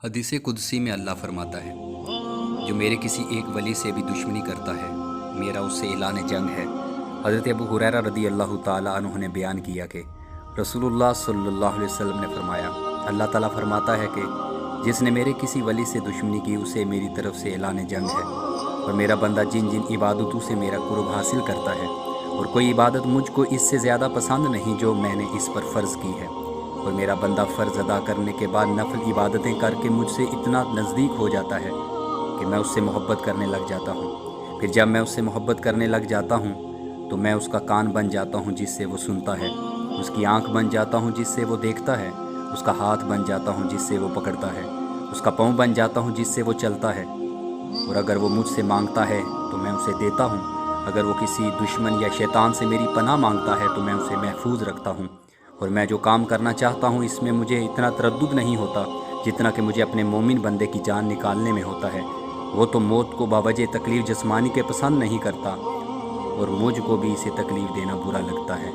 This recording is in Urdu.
حدیث قدسی میں اللہ فرماتا ہے، جو میرے کسی ایک ولی سے بھی دشمنی کرتا ہے میرا اس سے اعلان جنگ ہے۔ حضرت ابو ہریرہ رضی اللہ تعالیٰ عنہ نے بیان کیا کہ رسول اللہ صلی اللہ علیہ وسلم نے فرمایا، اللہ تعالیٰ فرماتا ہے کہ جس نے میرے کسی ولی سے دشمنی کی اسے میری طرف سے اعلان جنگ ہے، اور میرا بندہ جن جن عبادتوں سے میرا قرب حاصل کرتا ہے اور کوئی عبادت مجھ کو اس سے زیادہ پسند نہیں جو میں نے اس پر فرض کی ہے، اور میرا بندہ فرض ادا کرنے کے بعد نفل عبادتیں کر کے مجھ سے اتنا نزدیک ہو جاتا ہے کہ میں اس سے محبت کرنے لگ جاتا ہوں۔ پھر جب میں اس سے محبت کرنے لگ جاتا ہوں تو میں اس کا کان بن جاتا ہوں جس سے وہ سنتا ہے، اس کی آنکھ بن جاتا ہوں جس سے وہ دیکھتا ہے، اس کا ہاتھ بن جاتا ہوں جس سے وہ پکڑتا ہے، اس کا پاؤں بن جاتا ہوں جس سے وہ چلتا ہے، اور اگر وہ مجھ سے مانگتا ہے تو میں اسے دیتا ہوں، اگر وہ کسی دشمن یا شیطان سے میری پناہ مانگتا ہے تو میں اسے محفوظ رکھتا ہوں، اور میں جو کام کرنا چاہتا ہوں اس میں مجھے اتنا تردد نہیں ہوتا جتنا کہ مجھے اپنے مومن بندے کی جان نکالنے میں ہوتا ہے۔ وہ تو موت کو باوجہ تکلیف جسمانی کے پسند نہیں کرتا، اور مجھ کو بھی اسے تکلیف دینا برا لگتا ہے۔